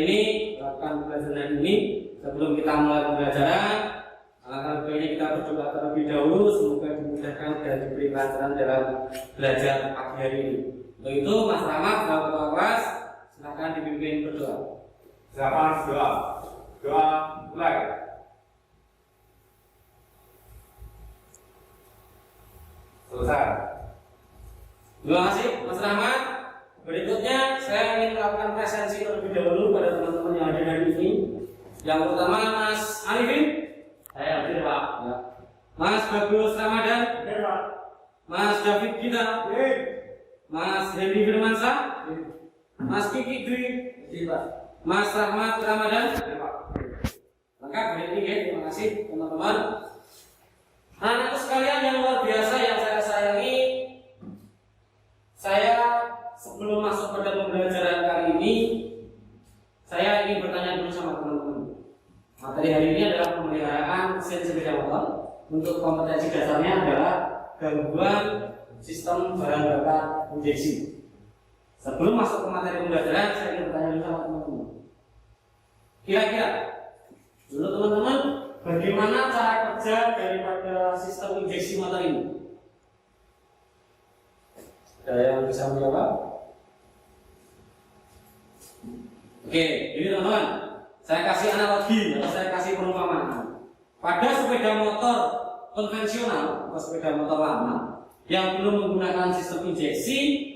ini, lakukan pembelajaran ini. Sebelum kita mulai pembelajaran, alangkah baiknya kita berdoa terlebih dahulu, semoga dimudahkan dan diberi kelancaran dalam belajar pagi hari ini. Untuk itu, Mas Rahmat, Ketua kelas, silakan dipimpin berdoa. Silakan doa. Doa mulai. Selesai. Terima kasih, Mas Rahmat. Berikutnya, saya ingin melakukan presensi terlebih dahulu pada teman-teman yang ada hari ini. Yang pertama, Mas Arifin. Saya hadir, Pak. Ya. Mas Bagus Ramadan. Hadir, Pak. Mas David Gita. Mas Hendy Firmansyah. Mas Kiki Dwi. Pak. Mas Rahmat Ramadan. Lengkap hari ini, ya. Terima kasih teman-teman. Anak sekalian yang luar biasa yang saya sayangi, saya sebelum masuk pada pembelajaran kali ini, saya ingin bertanya dulu sama teman-teman. Materi hari ini adalah pemeliharaan mesin sepeda motor. Untuk kompetensi dasarnya adalah gangguan sistem bahan bakar injeksi. Sebelum masuk ke materi pembelajaran, saya ingin bertanya dulu sama teman-teman. Kira-kira dulu teman-teman, bagaimana cara kerja daripada sistem injeksi motor ini? Ada yang bisa menjawab? Oke, ini teman-teman, saya kasih analogi atau saya kasih perumpamaan. Pada sepeda motor konvensional atau sepeda motor lama yang belum menggunakan sistem injeksi,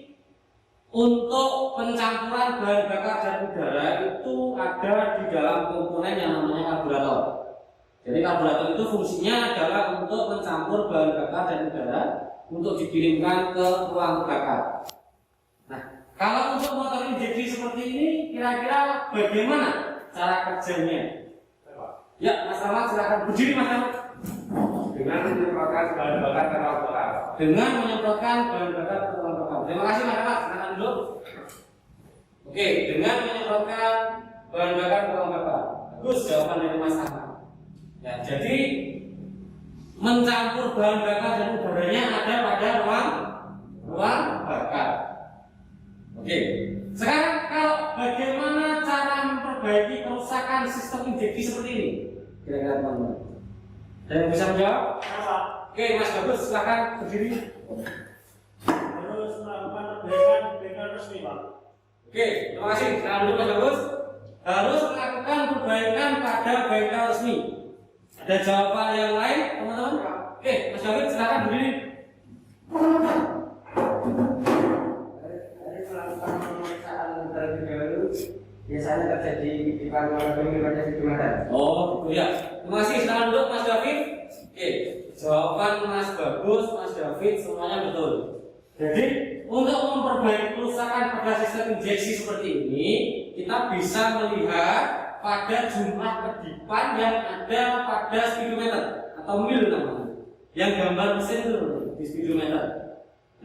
untuk pencampuran bahan bakar dan udara itu ada di dalam komponen yang namanya karburator. Jadi karburator itu fungsinya adalah untuk mencampur bahan bakar dan udara untuk dikirimkan ke ruang bakar. Nah, kalau untuk motor injeksi seperti ini, kira-kira bagaimana cara kerjanya? Ya, Mas Rahmat, silakan berdiri, Mas Rahmat. Dengan menyemprotkan bahan bakar ke ruang bakar. Dengan menyemprotkan bahan bakar ke ruang bakar. Terima kasih, Mas Rahmat. Silakan dulu. Oke, dengan menyemprotkan bahan bakar ke ruang bakar. Bagus jawaban dari Mas Rahmat. Ya, jadi mencampur bahan bakar dan udaranya ada pada ruang bakar. Oke. Sekarang kalau bagaimana cara memperbaiki kerusakan sistem injeksi seperti ini? Kira-kira teman-teman. Ada yang bisa menjawab? Pak. Oke, Mas Bagus, silakan berdiri. Harus melakukan perbaikan resmi, Pak. Oke, terima kasih. Silakan dulu, Mas Bagus. Harus melakukan perbaikan pada bengkel resmi. Ada jawaban yang lain, teman-teman? Oke, Mas David, silakan berdiri. Harus melakukan pemeriksaan terlebih dahulu. Biasanya terjadi di panggung pada Jumatan. Oh, gitu ya. Terima kasih. Silakan dulu, Mas David. Oke, jawaban Mas Bagus, Mas David semuanya betul. Jadi, untuk memperbaiki kerusakan pada sistem injeksi seperti ini, kita bisa melihat pada jumlah kedipan yang ada pada speedometer atau mil namanya, yang gambar mesin itu di speedometer.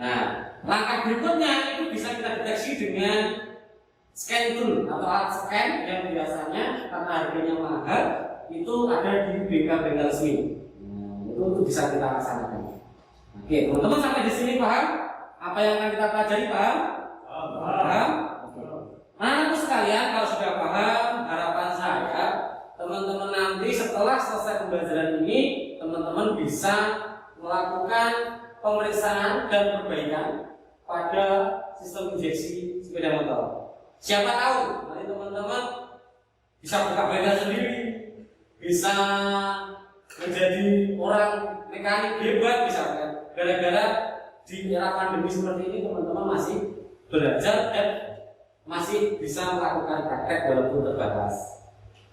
Nah, langkah berikutnya itu bisa kita deteksi dengan scan tool atau alat scan yang biasanya karena harganya mahal itu ada di bengkel-bengkel resmi. Nah, itu bisa kita laksanakan. Oke, teman-teman sampai di sini paham? Apa yang akan kita pelajari paham? Paham? Nah, sekalian kalau sudah paham, harapan saya teman-teman nanti setelah selesai pembelajaran ini, teman-teman bisa melakukan pemeriksaan dan perbaikan pada sistem injeksi sepeda motor. Siapa tahu nanti teman-teman bisa buka bengkel sendiri, bisa menjadi orang mekanik hebat misalkan. Gara-gara di era pandemi seperti ini teman-teman masih belajar dan masih bisa melakukan praktek walaupun terbatas.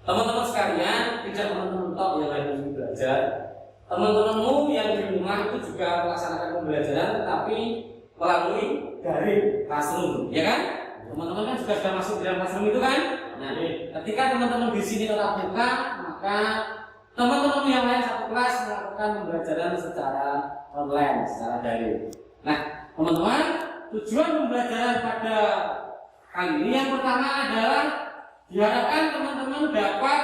Teman-teman sekalian, tidak teman-teman tok yang lagi belajar, teman-temanmu yang di rumah itu juga melaksanakan pembelajaran tapi melalui daring classroom, ya kan? Teman-teman kan juga sudah masuk di dalam classroom itu kan? Nah, ketika teman-teman di sini tetap muka, maka teman-teman yang lain satu kelas melakukan pembelajaran secara online, secara daring. Nah, teman-teman, tujuan pembelajaran pada kali ini yang pertama adalah diharapkan teman-teman dapat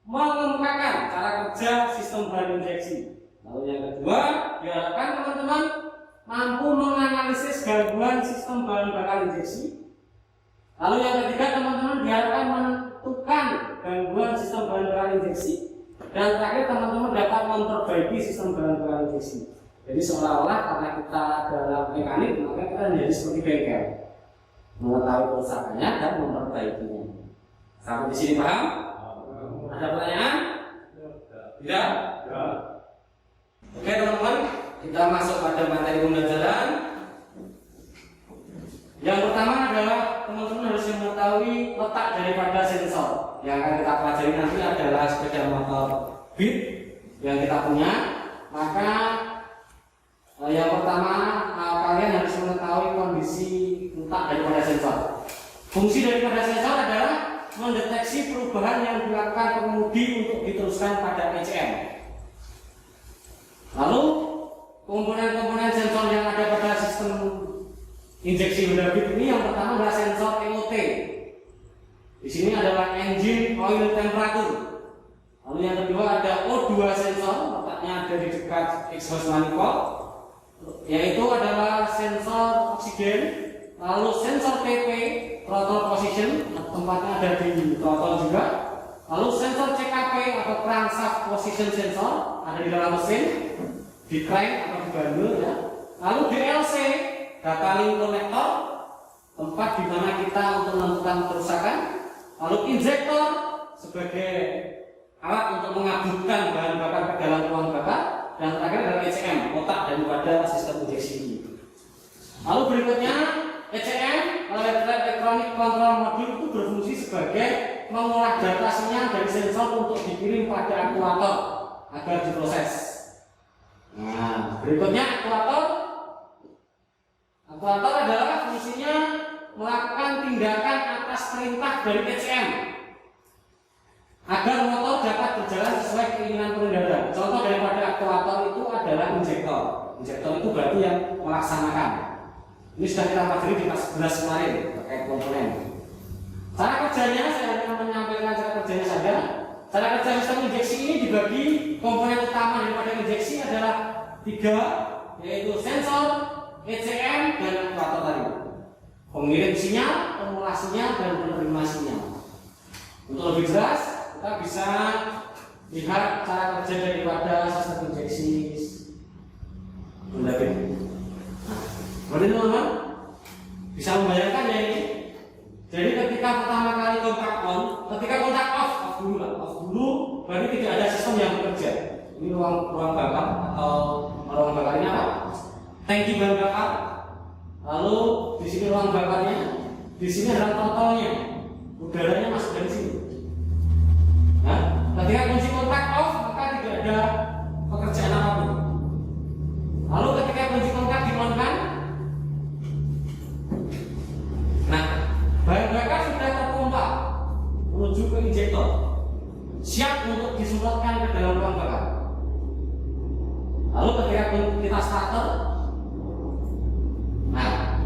mengemukakan cara kerja sistem bahan injeksi. Lalu yang kedua, diharapkan teman-teman mampu menganalisis gangguan sistem bahan bakar injeksi. Lalu yang ketiga, teman-teman injeksi. Dan terakhir teman-teman dapat memperbaiki sistem bahan-bahan injeksi. Jadi seolah-olah karena kita dalam mekanik maka kita menjadi seperti bengkel, mengetahui kerusakannya dan memperbaikinya. Sampai di sini paham? Ada pertanyaan? Tidak? Oke teman-teman, kita masuk pada materi pembelajaran. Yang pertama adalah teman-teman harus mengetahui letak daripada sensor. Yang akan kita pelajari nanti adalah sepeda motor Beat yang kita punya. Maka yang pertama kalian harus mengetahui kondisi letak daripada sensor. Fungsi daripada sensor adalah mendeteksi perubahan yang dilakukan pengemudi untuk diteruskan pada ECM. Lalu komponen-komponen sensor yang ada pada sistem injeksi Honda Beat ini yang pertama adalah sensor MOT. Di sini adalah engine oil temperature. Lalu yang kedua ada O2 sensor, letaknya ada di dekat exhaust manifold, yaitu adalah sensor oksigen. Lalu sensor TP, throttle position, tempatnya ada di throttle juga. Lalu sensor CKP atau crankshaft position sensor ada di dalam mesin, di crank atau di bandul ya. Lalu DLC, data link connector, tempat di mana kita untuk menentukan kerusakan. Lalu injektor sebagai alat untuk mengabutkan bahan bakar ke dalam ruang bakar. Dan terakhir adalah ECM, otak daripada sistem injeksi ini. Lalu berikutnya ECM, Electronic Control Module, itu berfungsi sebagai mengolah data sinyal dari sensor untuk dikirim pada aktuator agar diproses. Nah, berikutnya aktuator. Aktuator adalah fungsinya melakukan tindakan atas perintah dari ECM agar motor dapat berjalan sesuai keinginan pengendara. Contoh daripada aktuator itu adalah injektor. Injektor itu berarti yang melaksanakan. Ini sudah kita pelajari di kelas 11 kemarin terkait komponen. Cara kerjanya saya akan menyampaikan cara kerjanya saja. Cara kerja sistem injeksi ini dibagi komponen utama daripada injeksi adalah 3, yaitu sensor, ECM, dan aktuator tadi. Pengirim sinyal, pengolah sinyal, dan penerima sinyal. Untuk lebih jelas, kita bisa lihat cara kerja daripada sistem injeksi Honda Beat. Berarti teman-teman bisa membayangkan ya ini. Jadi ketika pertama kali kontak on, ketika kontak off dulu, berarti tidak ada sistem yang bekerja. Ini ruang bakar atau ruang bakar ini apa? Tangki bahan bakar. Lalu di sini ruang bakarnya, di sini adalah throttle-nya. Udaranya masuk dari sini. Nah, ketika kunci kontak off, maka tidak ada pekerjaan apapun. Lalu ketika kunci kontak di-on-kan, nah, bahan bakar sudah terpompa menuju ke injektor, siap untuk disemprotkan ke dalam ruang bakar. Lalu ketika kita starter, nah,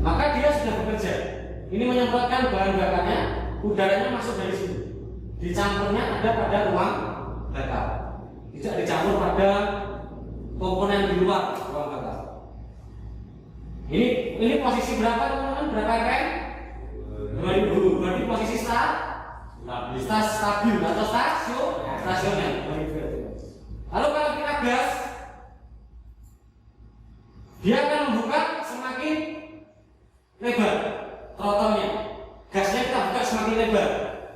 maka dia sudah bekerja. Ini menyemprotkan bahan bakarnya, udaranya masuk dari sini. Dicampurnya ada pada ruang bakar, tidak dicampur pada komponen di luar ruang bakar. Ini posisi berapa teman-teman? Berapa rem? 2000. Berarti posisi stabil atau stasioner. Lalu kalau kita gas, dia akan membuka semakin lebar throttle-nya. Gasnya kita buka semakin lebar,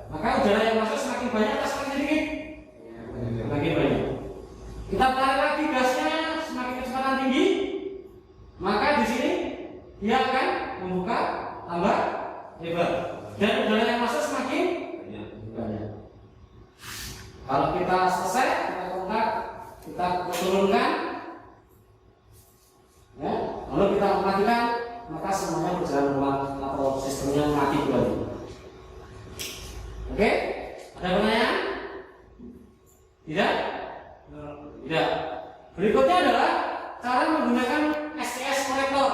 maka udara yang masuk semakin banyak atau semakin sedikit? Semakin banyak. Kita tarik lagi gasnya semakin kecepatan tinggi, maka di sini dia akan membuka tambah lebar dan udara yang masuk semakin banyak. Kalau kita selesai, kita kontak, kita turunkan, ya, lalu kita matikan, maka semuanya berjalan normal atau sistemnya mati kembali. Oke? Ada pertanyaan? Tidak? Tidak. Berikutnya adalah cara menggunakan SCS kolektor.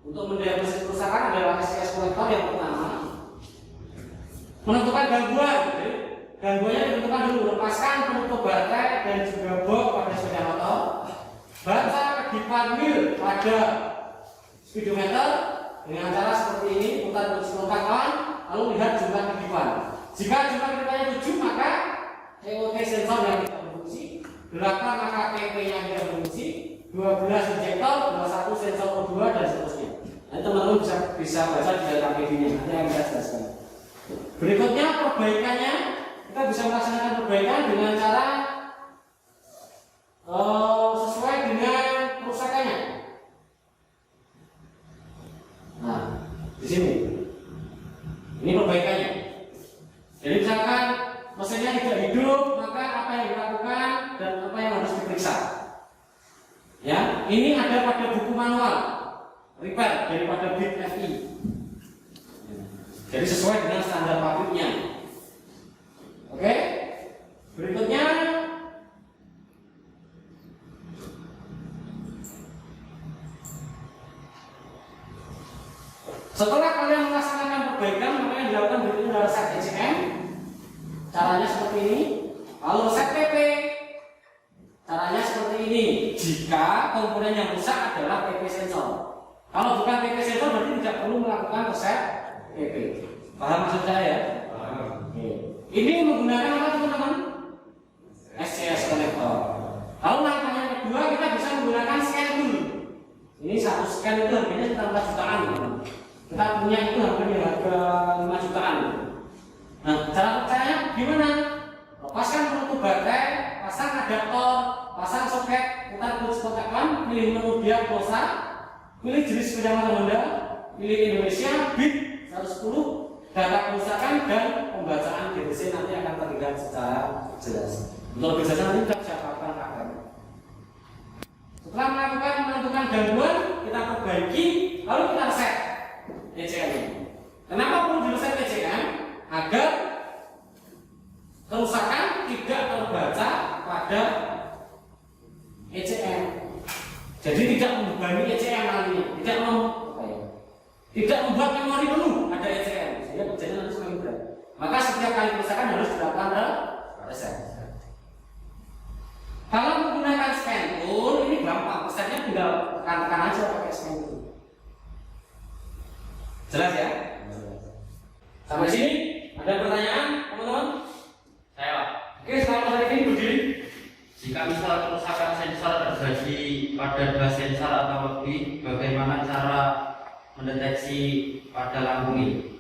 Untuk mendiagnosis kerusakan adalah SCS kolektor yang pertama menentukan gangguan. Gangguannya ditentukan dulu, lepaskan penutup baterai dan juga box pada sepeda motor. Baca kedipan mil pada speedometer dengan cara seperti ini, putar kunci kontak on, lalu lihat jumlah kedipan. Jika jumlah kedipannya 7, maka EOT sensor yang tidak berfungsi, 8 maka PP yang tidak berfungsi, 12 injektor, 21 sensor O2 dan seterusnya. Nah, teman-teman bisa baca di dalam KPD-nya, nanti akan saya jelaskan. Berikutnya perbaikannya, kita bisa melaksanakan perbaikan dengan cara sesuai dengan kerusakannya. Nah, di sini ini perbaikannya. Jadi misalkan mesinnya tidak hidup, maka apa yang dilakukan dan apa yang harus diperiksa. Ya, ini ada pada buku manual repair daripada bit FI. Jadi sesuai dengan standar pabriknya. Oke. Berikutnya setelah kalian melaksanakan perbaikan, maka yang dilakukan berikutnya adalah set ECM. Caranya seperti ini. Lalu set PP. Caranya seperti ini. Jika komponen yang rusak adalah PP sensor. Kalau bukan PP sensor berarti tidak perlu melakukan reset PP. Paham maksud saya? Paham. Ini menggunakan apa teman-teman? SCS connector. Lalu langkah yang kedua kita bisa menggunakan scan tool. Ini satu scan itu harganya sekitar 4 jutaan. Kita punya itu harganya harga 5 jutaan. Nah, cara percaya gimana? Lepaskan penutup baterai, pasang adaptor, pasang soket, putar kunci kontak, pilih menu biar pulsa, pilih jenis sepeda motor Honda, pilih Indonesia, bit 110, data kerusakan dan pembacaan DTC nanti akan terlihat secara jelas. Untuk lebih jelas nanti kita siapkan kakak. Setelah menentukan gangguan, kita perbaiki, lalu kita reset ECM. Kenapa perlu di reset ECM? Agar kerusakan tidak terbaca pada ECM. Jadi tidak membebani ECM nantinya, tidak membuat memori penuh ada ECM, sehingga kerjanya nanti semakin berat. Maka setiap kali kerusakan harus dilakukan reset. Kalau menggunakan scan tool ini gampang, pesannya tinggal tekan-tekan aja pakai scan tool. Jelas ya? Sampai sini ada pertanyaan teman-teman? Saya Pak. Oke, sekarang hari ini berdiri. Jika misal kerusakan sensor terjadi pada 2 sensor atau lebih, bagaimana cara mendeteksi pada lampu ini?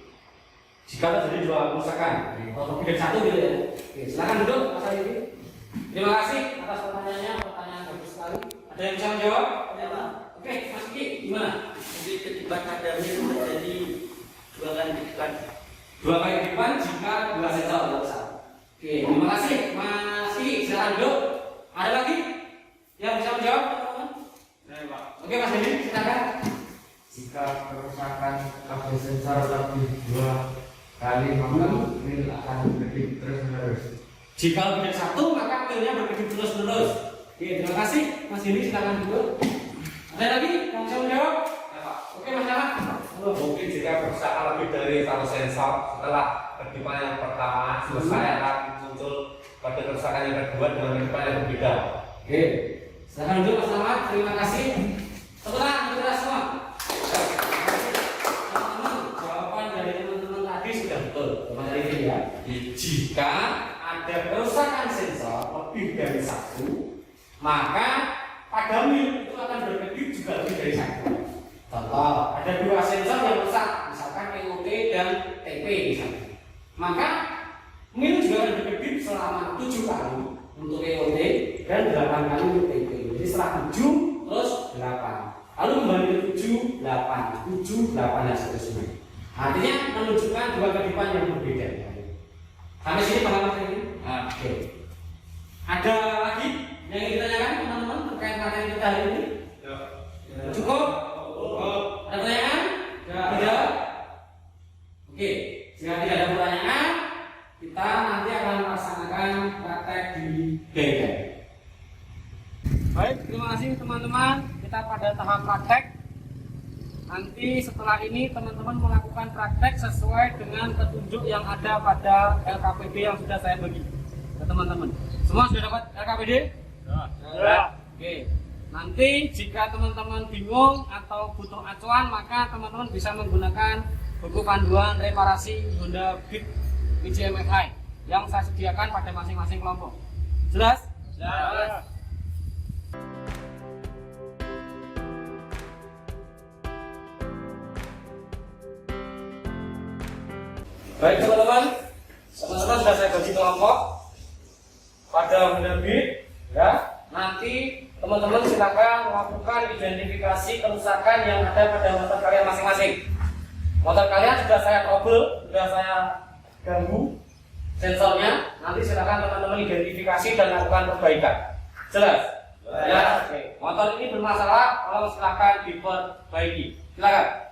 Jika terjadi 2 kerusakan, atau lebih dari 1 gitu ya. Oke, silakan duduk Mas Alidi. Terima kasih atas pertanyaannya, pertanyaan bagus sekali. Ada yang bisa menjawab? Ya Pak. Oke, Mas Kiki, gimana? Jadi ketiban kadarnya itu terjadi 2 kali ketiban. 2 kali ketiban jika 2 sensor rusak. Oke, terima kasih Mas Kiki, silakan duduk. Ada lagi yang bisa menjawab, teman-teman? Saya Pak. Oke, Mas Didi, silakan. Jika kerusakan kabel sensor lebih 2 kali, maka mil akan berkedip terus-menerus. Jika lebih dari 1, maka pilnya berkedip terus-menerus. Oke, terima kasih Mas Didi, silakan duduk. Ada lagi yang bisa menjawab? Ya, Pak. Oke, Mas Ahmad. Mungkin jika kerusakan lebih dari 1 sensor setelah kedipan yang pertama selesai akan muncul pada kerusakan yang kedua dengan kedipan yang berbeda. Oke, silakan duduk Mas Ahmad. Terima kasih. Sebentar, kita semua. Teman-teman, jawaban dari teman-teman tadi sudah betul. Teman dari ini ya. Jika ada kerusakan sensor lebih dari 1, maka pada mil itu akan berkedip juga lebih dari 1. Contoh, ada 2 sensor yang rusak, misalkan EOT dan TP misalnya. Maka mil juga akan berkedip selama 7 kali untuk EOT dan 8 kali untuk TP. Jadi setelah 7 terus 8. Lalu kembali ke 7, 8, 7, 8 dan seterusnya. Artinya menunjukkan 2 kedipan yang berbeda. Sampai sini paham ini? Oke. Ada lagi yang ingin ditanyakan teman-teman terkait materi kita hari ini? Ya. Cukup? Ada pertanyaan? Tidak? Oke, jika tidak ada pertanyaan, kita nanti akan melaksanakan praktek di bengkel. Baik, terima kasih teman-teman. Kita pada tahap praktek. Nanti setelah ini teman-teman melakukan praktek sesuai dengan petunjuk yang ada pada LKPD yang sudah saya bagi ke teman-teman. Semua sudah dapat LKPD? Ya. Oke. Nanti jika teman-teman bingung atau butuh acuan, maka teman-teman bisa menggunakan buku panduan reparasi Honda Beat PJM FI. yang saya sediakan pada masing-masing kelompok. Jelas? Jelas. Baik teman-teman, teman-teman sudah saya bagi kelompok pada menerbit, ya. Nanti teman-teman silakan melakukan identifikasi kerusakan yang ada pada motor kalian masing-masing. Motor kalian sudah saya trouble, sudah saya ganggu sensornya. Nanti silakan teman-teman identifikasi dan lakukan perbaikan. Jelas? Ya. Oke. Motor ini bermasalah, kalau silakan diperbaiki. Silakan.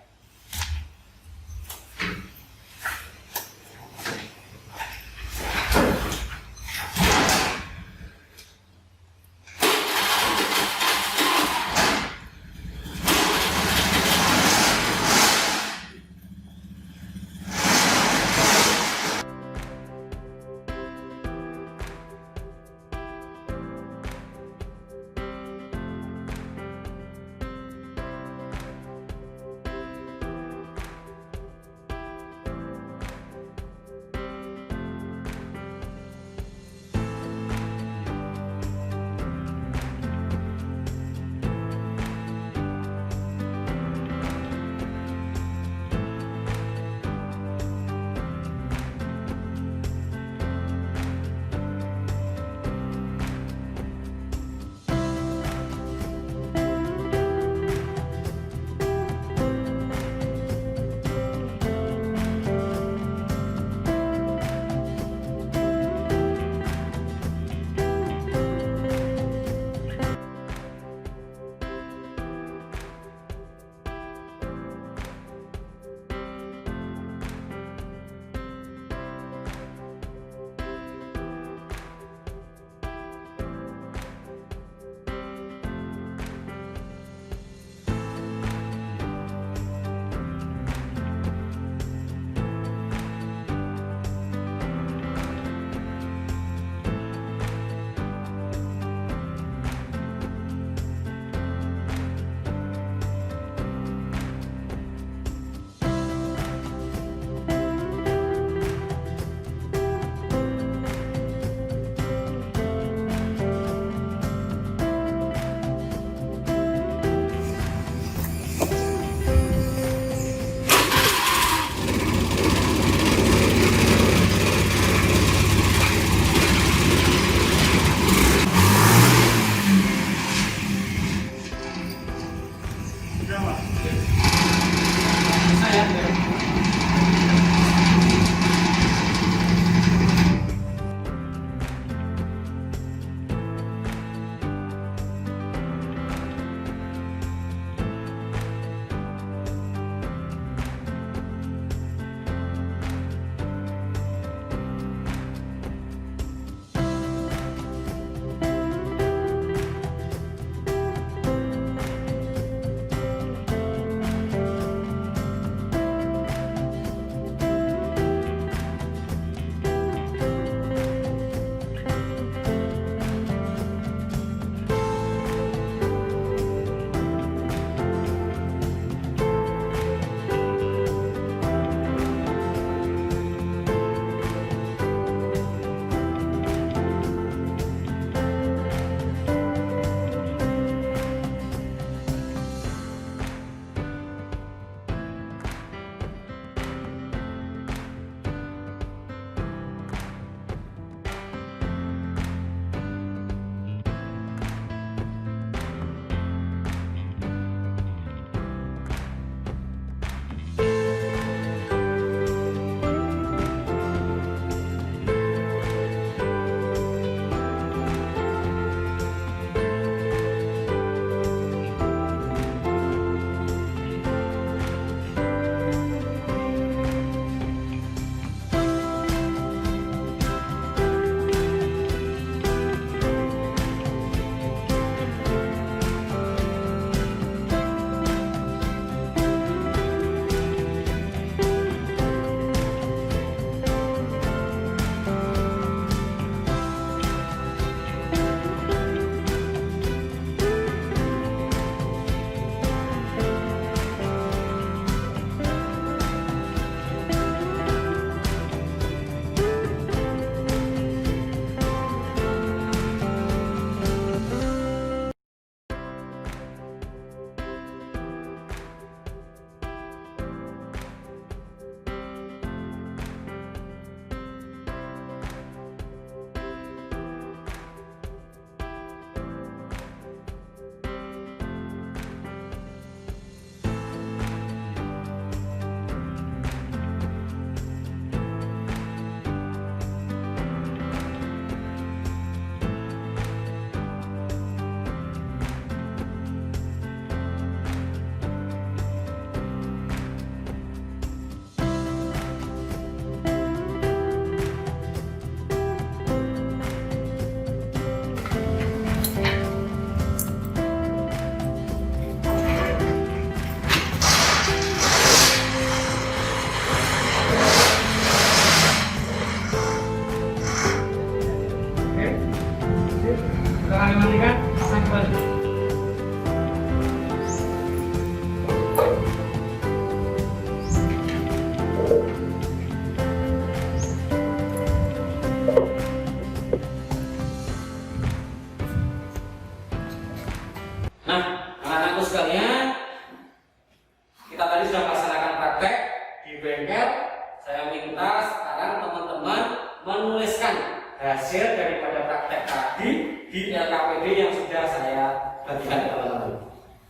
menuliskan hasil daripada praktek tadi di LKPD yang sudah saya bagikan ke teman-teman.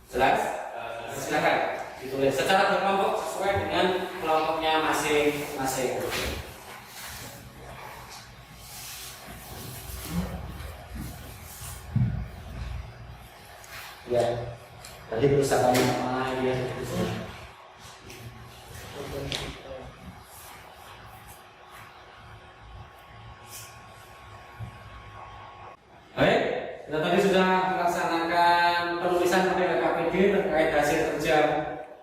Jelas? Silakan ditulis secara berkelompok sesuai dengan kelompoknya masing-masing. Ya, tadi perusahaan nama dia. Baik, kita tadi sudah melaksanakan penulisan pada LKPD terkait hasil kerja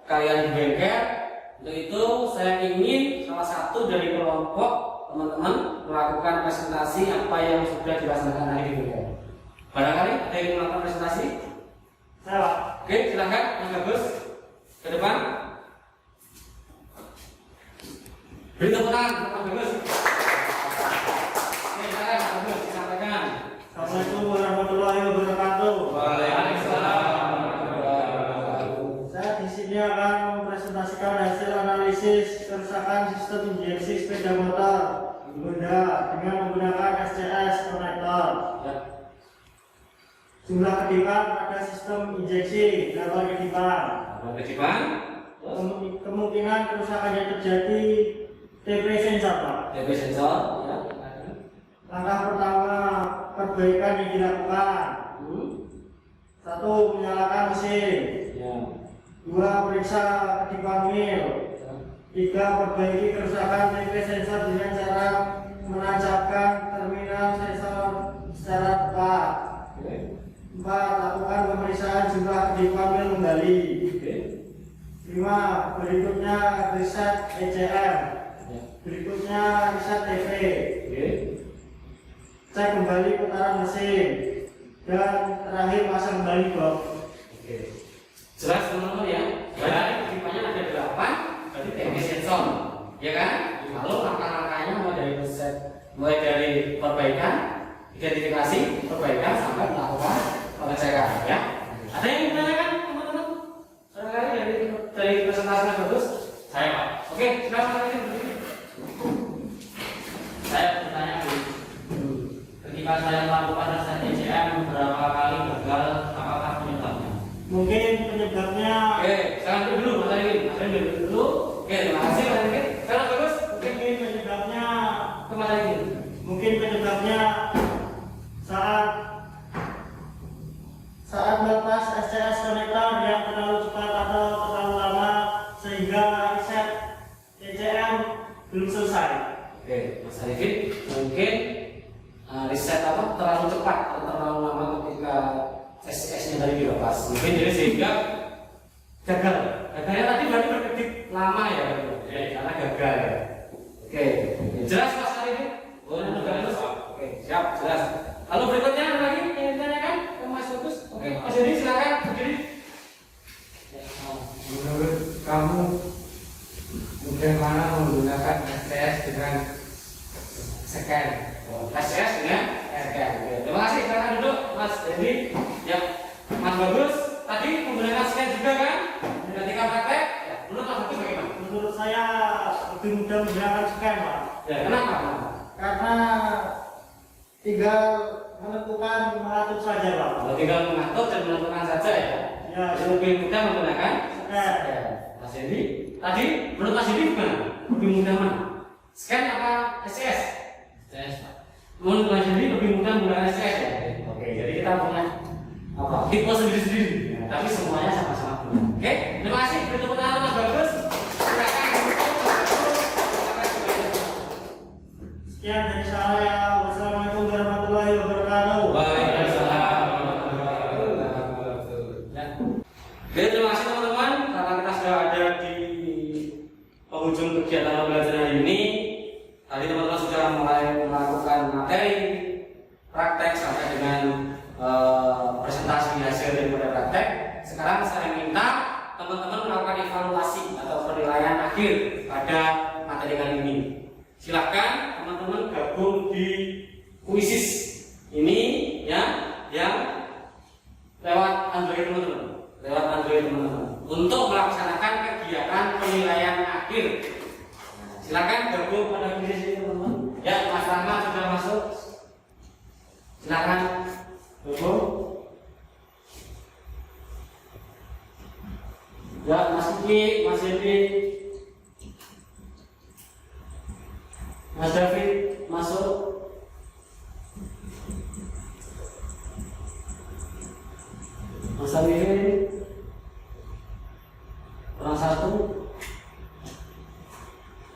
kalian di bengkel. Untuk itu saya ingin salah satu dari kelompok teman-teman melakukan presentasi apa yang sudah dilaksanakan hari di bengkel. Barangkali ada yang melakukan presentasi? Saya Pak. Oke, silakan Mas Bagus ke depan. Beri tepuk tangan untuk Mas Bagus. Oke, silakan Mas Bagus disampaikan. Assalamualaikum warahmatullahi wabarakatuh. Waalaikumsalam. Saya di sini akan mempresentasikan hasil analisis kerusakan sistem injeksi sepeda motor Honda dengan menggunakan SCS konektor. Ya. Jumlah kedipan pada sistem injeksi level kedipan. Kedipan. Kemungkinan kerusakan yang terjadi TP sensor Pak. TP sensor. Ya. Langkah pertama perbaikan yang dilakukan. 1. Menyalakan mesin. Ya. 2. Periksa kedipan mil. 3. Perbaiki kerusakan TP sensor dengan cara menancapkan terminal sensor secara tepat. 4. Lakukan pemeriksaan jumlah kedipan mil kembali. 5. Berikutnya riset ECM. Berikutnya riset TP. Cek kembali putaran mesin. Dan terakhir pasang kembali box. Jelas teman-teman ya. Berarti kedipannya ada 8, berarti TP sensor, ya kan? Lalu langkah-langkahnya mulai dari perbaikan, identifikasi, perbaikan sampai melakukan pengecekan, ya. Ada yang ditanyakan teman-teman? Barangkali dari presentasinya bagus. Saya Pak. Oke, silakan lanjut. Saya bertanya Bu, ketika saya melakukan riset ECM beberapa kali gagal, apakah penyebabnya? Mungkin penyebabnya Oke, silakan dulu Mas Arifin. Mas Arifin dulu. Oke, terima kasih Mas Arifin. Kalau bagus, mungkin penyebabnya ke Mas Arifin. mungkin penyebabnya saat melepas SCS konektor yang terlalu cepat atau terlalu lama sehingga riset ECM belum selesai. Oke, Mas Arifin, mungkin riset apa terlalu cepat atau terlalu lama ketika SCS-nya tadi dilepas. Mungkin jadi sehingga gagal. Gagalnya tadi berarti berkedip lama ya, karena gagal ya. Oke, jelas Mas Arifin? Boleh terus? Oke, siap, jelas. Lalu berikutnya ada lagi yang ditanyakan ke Mas Bagus? Oke, Mas Yudi silakan berdiri. Menurut kamu bagaimana menggunakan STS dengan scan? SCS dengan scan. Oke, terima kasih. Silakan duduk Mas Yudi. Ya, Mas Bagus tadi menggunakan scan juga kan? Ketika praktek, ya. Menurut Mas Bagus bagaimana? Menurut saya lebih mudah menggunakan scan Pak. Ya, kenapa? Karena tinggal menentukan mengatur saja Pak. Kalau tinggal mengatur dan menentukan saja ya. Ya, Yang lebih mudah menggunakan scan. scan. Mas Yudi, tadi menurut Mas Yudi gimana? Lebih mudah mana? Scan apa SCS? SCS Pak. Menurut Mas Yudi lebih mudah menggunakan SCS ya? Oke, jadi kita punya apa? Tipe sendiri-sendiri, tapi semuanya sama-sama benar. Oke, terima kasih. Beri tepuk tangan Mas Bagus. Silakan. Sekian dari saya. Wassalamualaikum warahmatullahi wabarakatuh. Waalaikumsalam. Oke, terima kasih teman-teman. Karena kita sudah ada di penghujung kegiatan pembelajaran hari ini. Tadi teman-teman sudah mulai melakukan materi praktek sampai dengan presentasi hasil daripada praktek. Sekarang saya minta teman-teman melakukan evaluasi atau penilaian akhir pada materi kali ini. Silakan teman-teman gabung di kuisis ini ya, yang lewat Android teman-teman, untuk melaksanakan kegiatan penilaian akhir. Silakan gabung pada kuisis ini teman-teman. Ya, Mas Rahmat Silakan. Dulu. Ya, Mas Kiki, Mas Yedi, Mas David, masuk. Mas Amir, orang satu.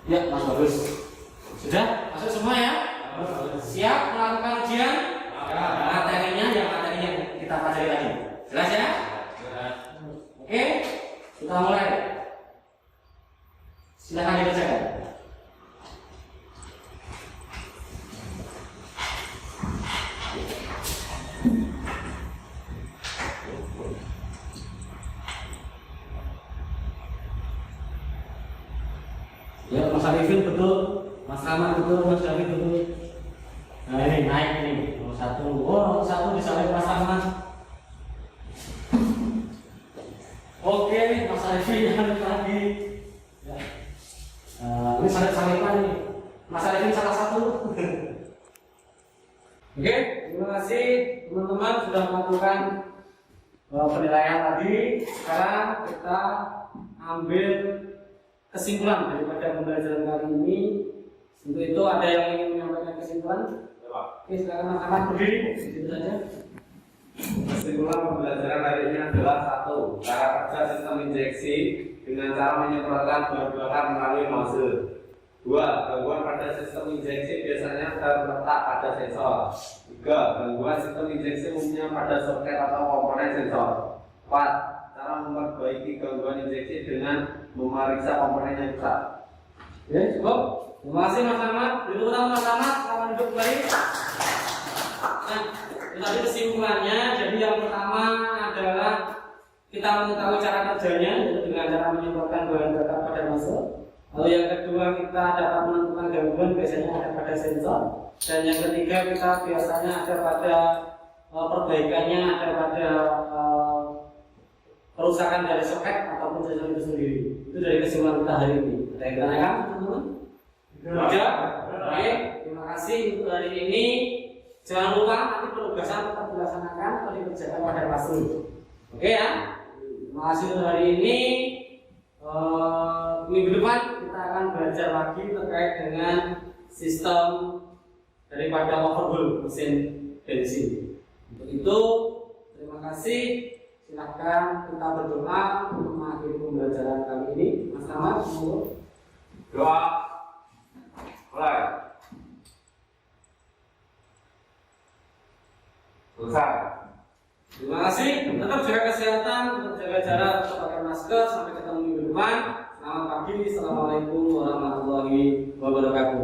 Ya, Mas Bagus. Sudah masuk semua ya? Siap melakukan ujian? Materinya kita pelajari lagi. Jelas ya? Oke, kita mulai. Silakan dikerjakan. Ya, Mas Arifin betul, Mas Rahman betul, Mas David betul. Nah ini naik ini, nomor satu. Oh, nomor satu disalib Mas Rahman. Oke, Mas Arifin yang lagi. Ya. Ini salib-saliban nih. Mas Arifin salah satu. Oke, terima kasih teman-teman sudah melakukan penilaian tadi. Sekarang kita ambil kesimpulan daripada pembelajaran kali ini. Untuk itu ada yang ingin menyampaikan kesimpulan? Oke, silakan Mas Ahmad berdiri. Itu saja. Kesimpulan pembelajaran hari ini adalah satu, cara kerja sistem injeksi dengan cara menyemprotkan bahan-bahan melalui nozzle. Dua, gangguan pada sistem injeksi biasanya terletak pada sensor. Tiga, gangguan sistem injeksi umumnya pada soket atau komponen sensor. Empat, cara memperbaiki gangguan injeksi dengan memeriksa komponen yang rusak. Oke, cukup. Terima kasih Mas Ahmad. Duduk utama Mas Ahmad, selamat duduk kembali. Nah, tadi kesimpulannya, jadi yang pertama adalah kita mengetahui cara kerjanya, yaitu dengan cara menyemprotkan bahan bakar pada nozzle. Lalu yang kedua, kita dapat menentukan gangguan biasanya ada pada sensor. Dan yang ketiga, kita biasanya ada pada perbaikannya, ada pada kerusakan dari soket ataupun sensor itu sendiri. Itu dari kesimpulan kita hari ini. Ada yang ditanyakan, teman-teman? Sudah? Oke, terima kasih untuk hari ini. Jangan lupa nanti penugasan tetap dilaksanakan atau dikerjakan pada kelas. Oke ya? Terima kasih untuk hari ini. Minggu depan kita akan belajar lagi terkait dengan sistem daripada overhaul mesin bensin. Untuk itu, terima kasih. Silahkan kita berdoa untuk mengakhiri pembelajaran kali ini. Mas Ahmad, monggo. Doa. Mulai. Selesai. Terima kasih. Tetap jaga kesehatan, tetap jaga jarak, tetap pakai masker. Sampai ketemu minggu depan. Selamat pagi. Assalamualaikum warahmatullahi wabarakatuh.